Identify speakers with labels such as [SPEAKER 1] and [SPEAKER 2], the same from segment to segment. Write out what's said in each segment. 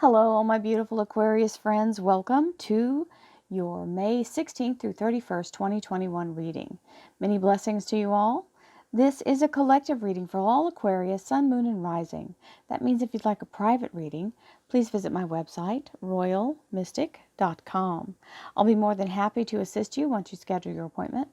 [SPEAKER 1] Hello, all my beautiful Aquarius friends. Welcome to your May 16th through 31st, 2021 reading. Many blessings to you all. This is a collective reading for all Aquarius, Sun, Moon, and Rising. That means if you'd like a private reading, please visit my website, royalmystic.com. I'll be more than happy to assist you once you schedule your appointment.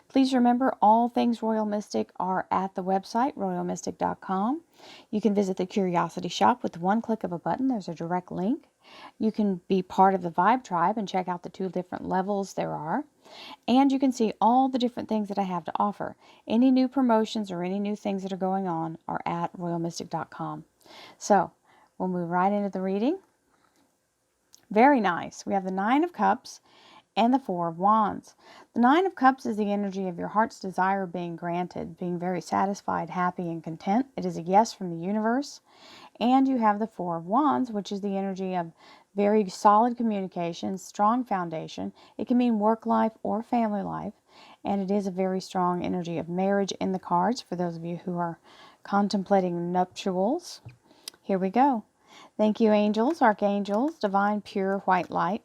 [SPEAKER 1] Please remember, all things Royal Mystic are at the website, royalmystic.com. You can visit the Curiosity Shop with one click of a button. There's a direct link. You can be part of the Vibe Tribe and check out the 2 different levels there are. And you can see all the different things that I have to offer. Any new promotions or any new things that are going on are at royalmystic.com. So, we'll move right into the reading. Very nice. We have the 9 of Cups and the 4 of Wands. The 9 of Cups is the energy of your heart's desire being granted, being very satisfied, happy, and content. It is a yes from the universe. And you have the 4 of Wands, which is the energy of very solid communication, strong foundation. It can mean work life or family life. And it is a very strong energy of marriage in the cards for those of you who are contemplating nuptials. Here we go. Thank you, angels, archangels, divine, pure, white light,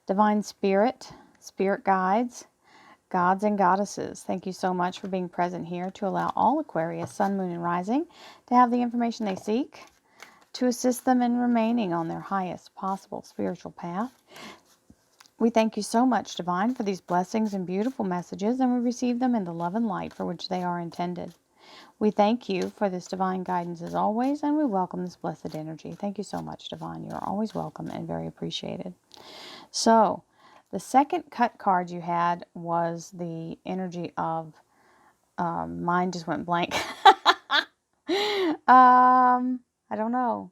[SPEAKER 1] divine spirit, spirit guides, gods and goddesses. Thank you so much for being present here to allow all Aquarius, Sun, Moon, and Rising to have the information they seek to assist them in remaining on their highest possible spiritual path. We thank you so much, Divine, for these blessings and beautiful messages, and we receive them in the love and light for which they are intended. We thank you for this divine guidance as always, and we welcome this blessed energy. Thank you so much, Divine. You're always welcome and very appreciated. So, the second cut card you had was the energy of, mine just went blank. I don't know.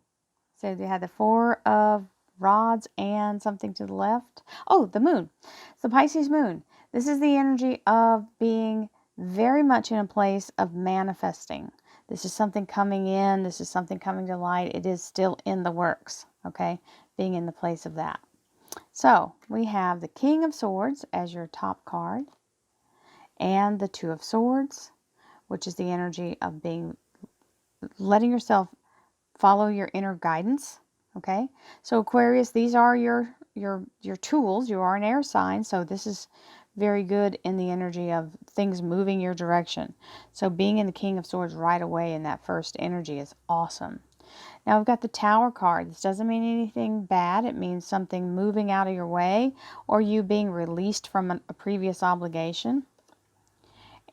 [SPEAKER 1] So you had the 4 of Rods and something to the left. Oh, the moon. It's the Pisces moon. This is the energy of being very much in a place of manifesting. This is something coming in. This is something coming to light. It is still in the works, okay? Being in the place of that. So, we have the King of Swords as your top card, and the 2 of Swords, which is the energy of letting yourself follow your inner guidance, okay? So, Aquarius, these are your tools. You are an air sign, so this is very good in the energy of things moving your direction. So, being in the King of Swords right away in that first energy is awesome. Now we've got the Tower card. This doesn't mean anything bad. It means something moving out of your way or you being released from a previous obligation.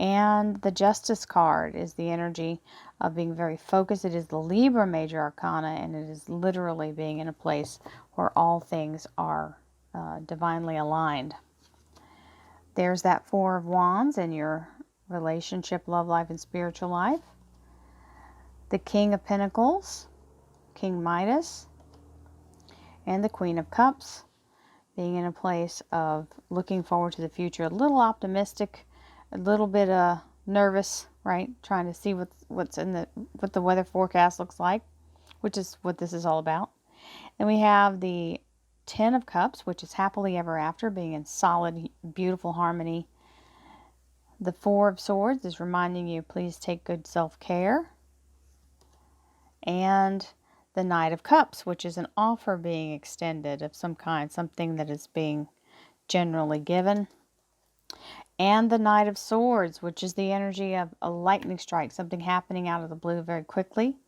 [SPEAKER 1] And the Justice card is the energy of being very focused. It is the Libra major arcana, and it is literally being in a place where all things are divinely aligned. There's that 4 of Wands in your relationship, love life, and spiritual life. The King of Pentacles, King Midas, and the Queen of Cups, being in a place of looking forward to the future, a little optimistic, a little bit nervous, right? Trying to see what the weather forecast looks like, which is what this is all about. Then we have the 10 of Cups, which is happily ever after, being in solid, beautiful harmony. The 4 of Swords is reminding you, please take good self-care. And the Knight of Cups, which is an offer being extended of some kind, something that is being generally given. And the Knight of Swords, which is the energy of a lightning strike, something happening out of the blue very quickly.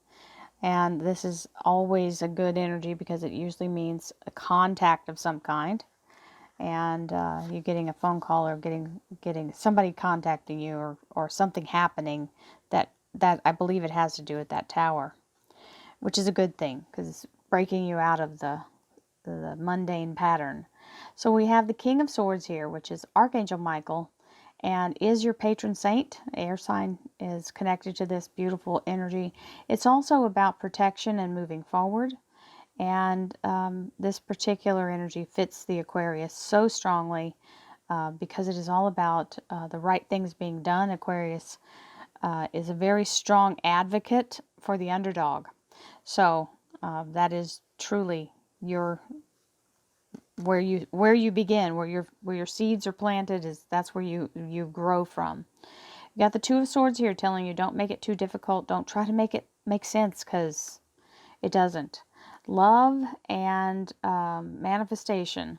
[SPEAKER 1] And this is always a good energy because it usually means a contact of some kind. And you're getting a phone call or getting somebody contacting you or something happening that I believe it has to do with that tower, which is a good thing because it's breaking you out of the mundane pattern. So we have the King of Swords here, which is Archangel Michael, and is your patron saint. Air sign is connected to this beautiful energy. It's also about protection and moving forward. And this particular energy fits the Aquarius so strongly because it is all about the right things being done. Aquarius is a very strong advocate for the underdog. So that is truly where you begin, where your seeds are planted. That's where you grow from. You got the 2 of Swords here telling you don't make it too difficult. Don't try to make it make sense because it doesn't. Love and manifestation.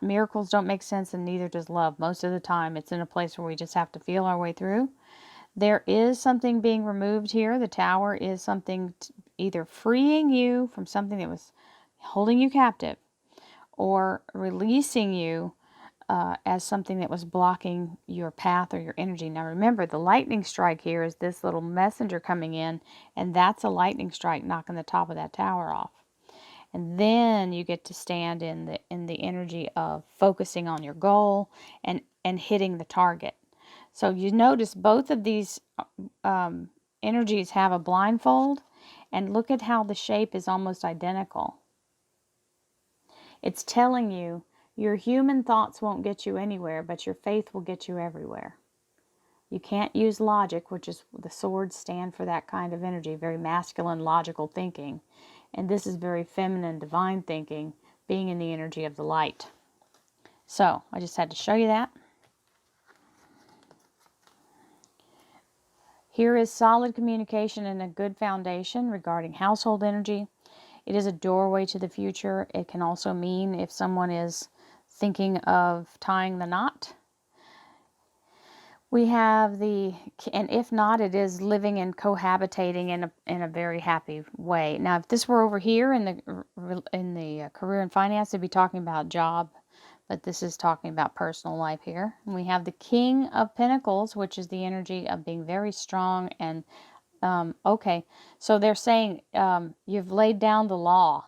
[SPEAKER 1] Miracles don't make sense, and neither does love. Most of the time, it's in a place where we just have to feel our way through. There is something being removed here. The Tower is something either freeing you from something that was holding you captive, or releasing you as something that was blocking your path or your energy. Now remember, the lightning strike here is this little messenger coming in, and that's a lightning strike knocking the top of that tower off. And then you get to stand in the energy of focusing on your goal and hitting the target. So you notice both of these energies have a blindfold, and look at how the shape is almost identical. It's telling you your human thoughts won't get you anywhere, but your faith will get you everywhere. You can't use logic, which is the swords stand for that kind of energy, very masculine, logical thinking. And this is very feminine, divine thinking, being in the energy of the light. So, I just had to show you that. Here is solid communication and a good foundation regarding household energy. It is a doorway to the future. It can also mean if someone is thinking of tying the knot. We have and if not, it is living and cohabitating in a very happy way. Now, if this were over here in the career and finance, it'd be talking about job, but this is talking about personal life here. And we have the King of Pentacles, which is the energy of being very strong and okay. So they're saying you've laid down the law.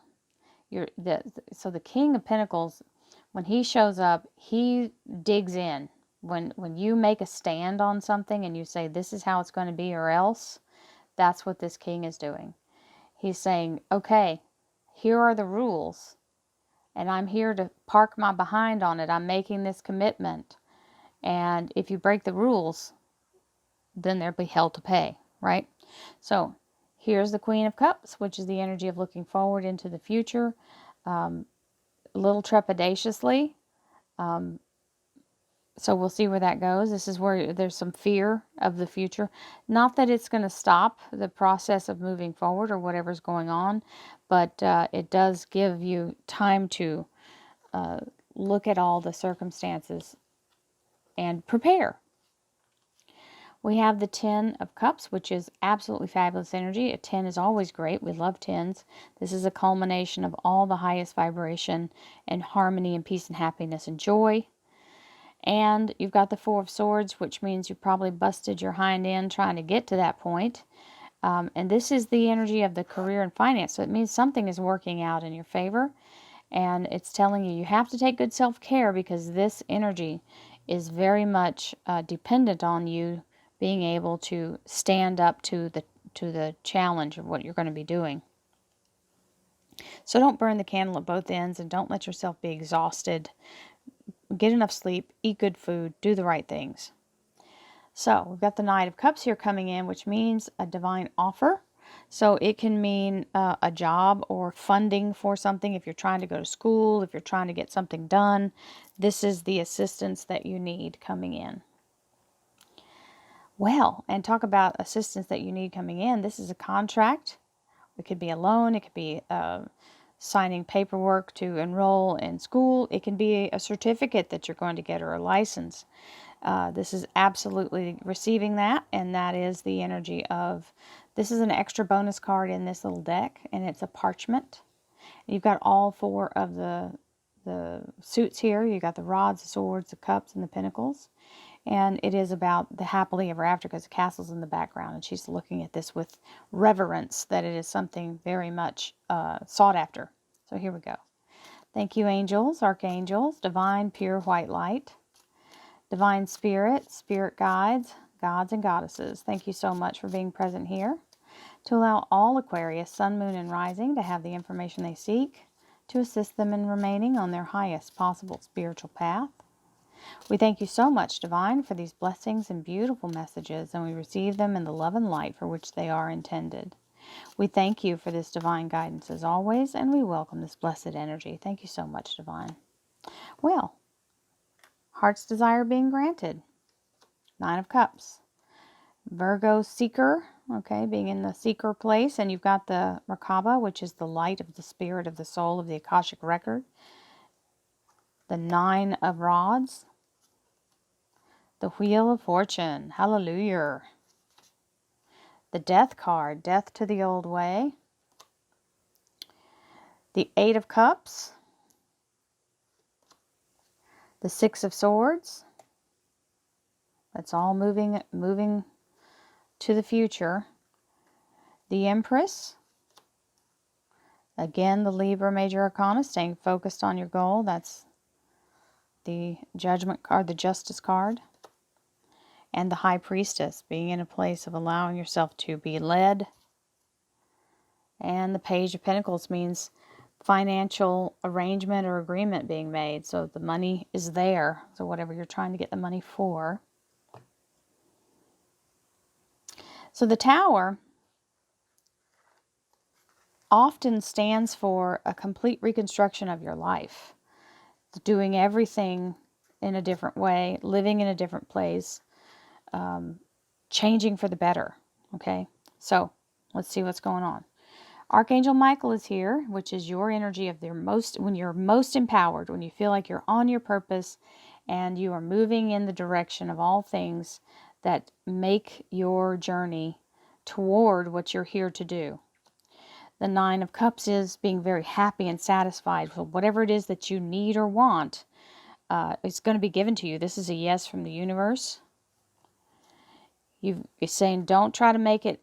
[SPEAKER 1] So the King of Pentacles, when he shows up, he digs in. When you make a stand on something and you say, this is how it's going to be or else, that's what this king is doing. He's saying, okay, here are the rules, and I'm here to park my behind on it. I'm making this commitment. And if you break the rules, then there'll be hell to pay, right? So here's the Queen of Cups, which is the energy of looking forward into the future, a little trepidatiously. So we'll see where that goes. This is where there's some fear of the future. Not that it's going to stop the process of moving forward or whatever's going on, but it does give you time to look at all the circumstances and prepare. We have the 10 of Cups, which is absolutely fabulous energy. A 10 is always great. We love 10s. This is a culmination of all the highest vibration and harmony and peace and happiness and joy. And you've got the 4 of Swords, which means you probably busted your hind end trying to get to that point. And this is the energy of the career and finance. So it means something is working out in your favor. And it's telling you have to take good self-care, because this energy is very much dependent on you being able to stand up to the challenge of what you're going to be doing. So don't burn the candle at both ends, and don't let yourself be exhausted. Get enough sleep, eat good food, do the right things. So we've got the Knight of Cups here coming in, which means a divine offer. So it can mean a job or funding for something. If you're trying to go to school, if you're trying to get something done, this is the assistance that you need coming in. Well, and talk about assistance that you need coming in. This is a contract. It could be a loan. It could be signing paperwork to enroll in school. It can be a certificate that you're going to get, or a license. This is absolutely receiving that, and that is the energy of, this is an extra bonus card in this little deck, and it's a parchment. You've got all 4 of the suits here. You've got the rods, the swords, the cups, and the pentacles. And it is about the happily ever after, because the castle's in the background, and she's looking at this with reverence, that it is something very much sought after. So here we go. Thank you, angels, archangels, divine, pure white light, divine spirit, spirit guides, gods and goddesses. Thank you so much for being present here to allow all Aquarius, sun, moon, and rising to have the information they seek to assist them in remaining on their highest possible spiritual path. We thank you so much, Divine, for these blessings and beautiful messages, and we receive them in the love and light for which they are intended. We thank you for this divine guidance as always, and we welcome this blessed energy. Thank you so much, Divine. Well, heart's desire being granted. 9 of Cups. Virgo seeker, okay, being in the seeker place. And you've got the Merkaba, which is the light of the spirit of the soul of the Akashic record. The 9 of Rods. The Wheel of Fortune. Hallelujah. The Death card. Death to the old way. The 8 of Cups. The 6 of Swords. That's all moving to the future. The Empress. Again, the Libra Major Arcana, staying focused on your goal. That's the Judgment card, the Justice card. And the High Priestess, being in a place of allowing yourself to be led. And the Page of Pentacles means financial arrangement or agreement being made. So the money is there. So whatever you're trying to get the money for. So the Tower often stands for a complete reconstruction of your life. Doing everything in a different way, living in a different place, changing for the better. Okay, so let's see what's going on. Archangel Michael is here, which is your energy of when you're most empowered, when you feel like you're on your purpose and you are moving in the direction of all things that make your journey toward what you're here to do. The 9 of Cups is being very happy and satisfied with whatever it is that you need or want. It's going to be given to you. This is a yes from the universe. You're saying don't try to make it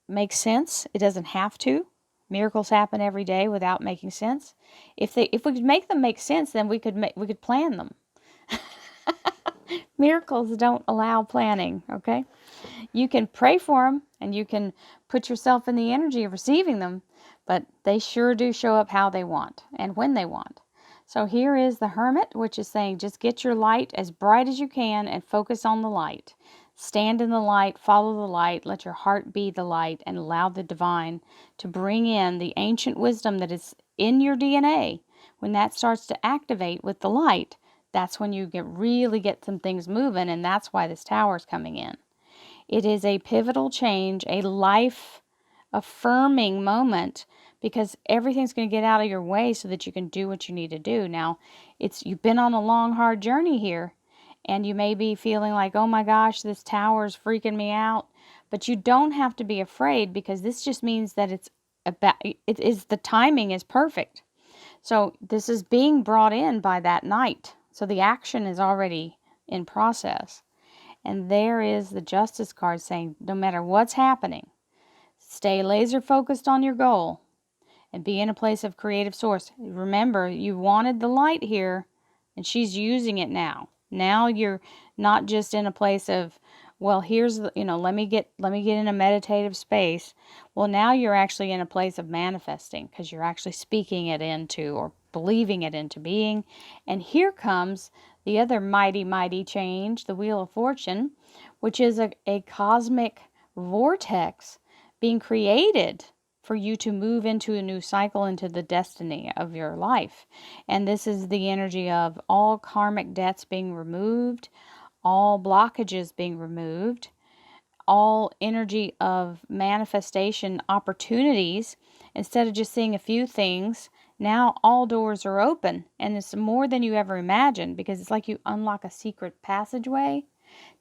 [SPEAKER 1] make sense. It doesn't have to. Miracles happen every day without making sense. If we could make them make sense, then we could plan them. Miracles don't allow planning, okay? You can pray for them and you can put yourself in the energy of receiving them, but they sure do show up how they want and when they want. So here is the Hermit, which is saying just get your light as bright as you can and focus on the light. Stand in the light, follow the light, let your heart be the light, and allow the divine to bring in the ancient wisdom that is in your DNA. When that starts to activate with the light, that's when you really get some things moving, and that's why this Tower is coming in. It is a pivotal change, a life-affirming moment, because everything's going to get out of your way so that you can do what you need to do. Now, you've been on a long, hard journey here, and you may be feeling like, oh my gosh, this Tower is freaking me out. But you don't have to be afraid, because this just means that the timing is perfect. So this is being brought in by that night. So the action is already in process. And there is the Justice card saying, no matter what's happening, stay laser focused on your goal and be in a place of creative source. Remember, you wanted the light here, and she's using it now. Now you're not just in a place of, well, here's the, let me get in a meditative space. Well, now you're actually in a place of manifesting, because you're actually speaking it into or believing it into being. And here comes the other mighty, mighty change, the Wheel of Fortune, which is a cosmic vortex being created for you to move into a new cycle, into the destiny of your life. And this is the energy of all karmic debts being removed, all blockages being removed, all energy of manifestation opportunities. Instead of just seeing a few things, now all doors are open, and it's more than you ever imagined, because it's like you unlock a secret passageway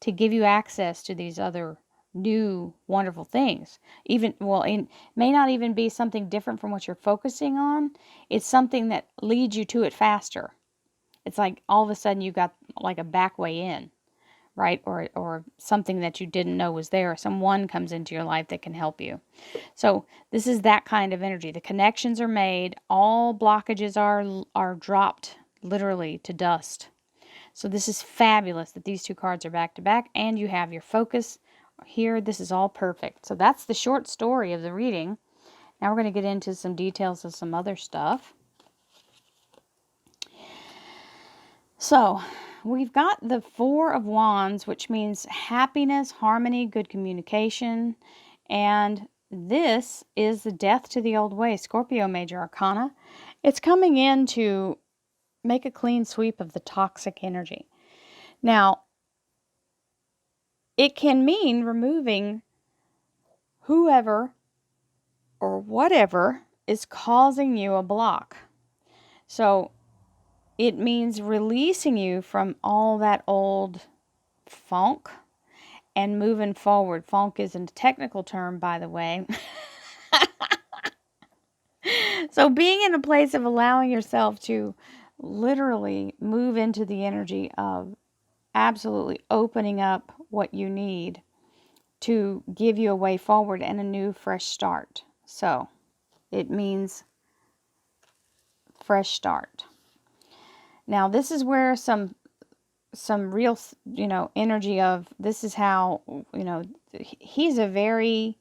[SPEAKER 1] to give you access to these other new wonderful things. It may not even be something different from what you're focusing on. It's something that leads you to it faster. It's like all of a sudden you got like a back way in, right? Or something that you didn't know was there. Someone comes into your life that can help you. So this is that kind of energy. The connections are made. All blockages are dropped literally to dust. So this is fabulous that these two cards are back to back, and you have your focus here. This is all perfect. So that's the short story of the reading. Now we're going to get into some details of some other stuff. So we've got the 4 of Wands, which means happiness, harmony, good communication. And this is the Death to the Old Way, Scorpio Major Arcana. It's coming in to make a clean sweep of the toxic energy. Now, it can mean removing whoever or whatever is causing you a block. So it means releasing you from all that old funk and moving forward. Funk isn't a technical term, by the way. So being in a place of allowing yourself to literally move into the energy of absolutely opening up what you need to give you a way forward and a new fresh start. So it means fresh start. Now this is where some real, energy of, this is how, he's a very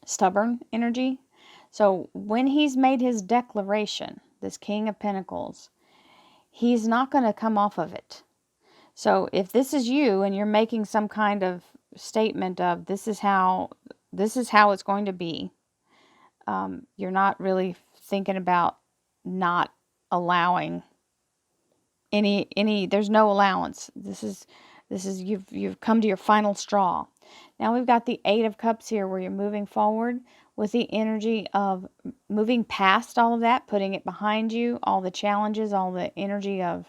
[SPEAKER 1] stubborn energy. So when he's made his declaration, this King of Pentacles, he's not going to come off of it. So if this is you and you're making some kind of statement of this is how it's going to be, you're not really thinking about not allowing any there's no allowance. This is you've come to your final straw. Now we've got the Eight of Cups here, where you're moving forward with the energy of moving past all of that, putting it behind you, all the challenges, all the energy of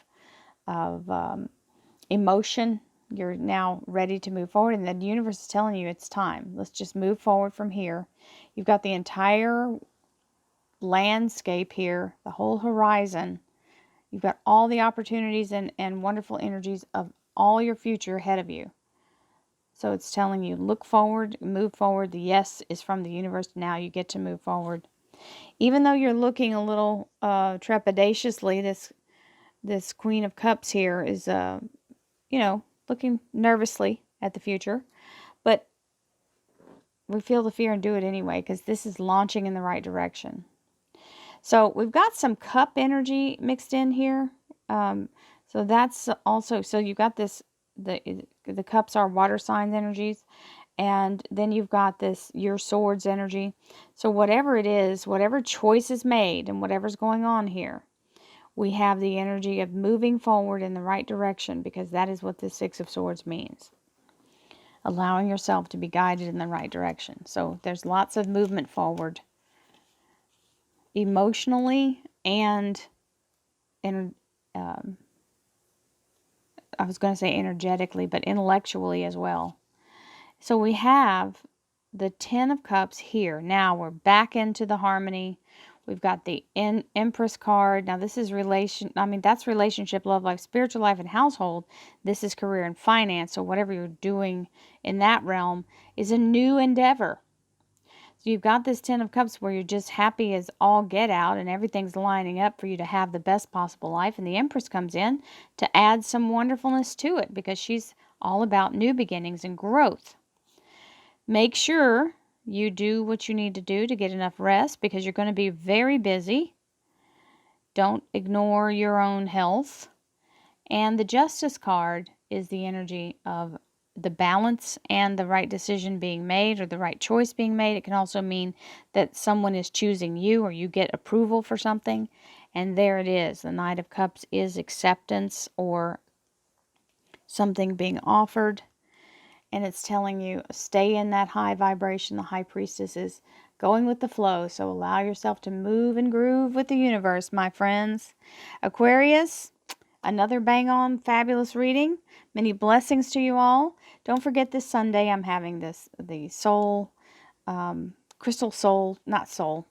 [SPEAKER 1] emotion. You're now ready to move forward, and the universe is telling you it's time. Let's just move forward from here. You've got the entire landscape here, the whole horizon. You've got all the opportunities and wonderful energies of all your future ahead of you. So it's telling you, look forward, move forward. The yes is from the universe. Now you get to move forward. Even though you're looking a little trepidatiously, this Queen of Cups here is, looking nervously at the future. But we feel the fear and do it anyway, because this is launching in the right direction. So we've got some cup energy mixed in here. So that's also, so you've got this, the cups are water signs energies. And then you've got this, your swords energy. So whatever it is, whatever choice is made and whatever's going on here, we have the energy of moving forward in the right direction, because that is what the Six of Swords means. Allowing yourself to be guided in the right direction. So there's lots of movement forward, emotionally and I was going to say energetically, but intellectually as well. So we have the Ten of Cups here. Now we're back into the harmony. We've got the Empress card. Now this is that's relationship, love life, spiritual life, and household. This is career and finance. So whatever you're doing in that realm is a new endeavor. So you've got this Ten of Cups where you're just happy as all get out and everything's lining up for you to have the best possible life. And the Empress comes in to add some wonderfulness to it, because she's all about new beginnings and growth. Make sure you do what you need to do to get enough rest, because you're going to be very busy. Don't ignore your own health. And the Justice card is the energy of the balance and the right decision being made, or the right choice being made. It can also mean that someone is choosing you, or you get approval for something. And there it is. The Knight of Cups is acceptance, or something being offered. And it's telling you, stay in that high vibration. The High Priestess is going with the flow. So allow yourself to move and groove with the universe, my friends. Aquarius, another bang on fabulous reading. Many blessings to you all. Don't forget, this Sunday I'm having the soul, crystal soul, not soul,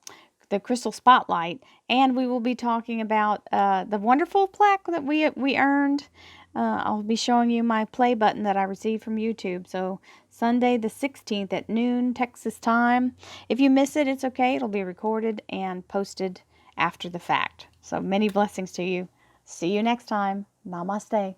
[SPEAKER 1] the crystal spotlight. And we will be talking about the wonderful plaque that we earned. I'll be showing you my play button that I received from YouTube. So Sunday the 16th at noon Texas time. If you miss it, it's okay. It'll be recorded and posted after the fact. So many blessings to you. See you next time. Namaste.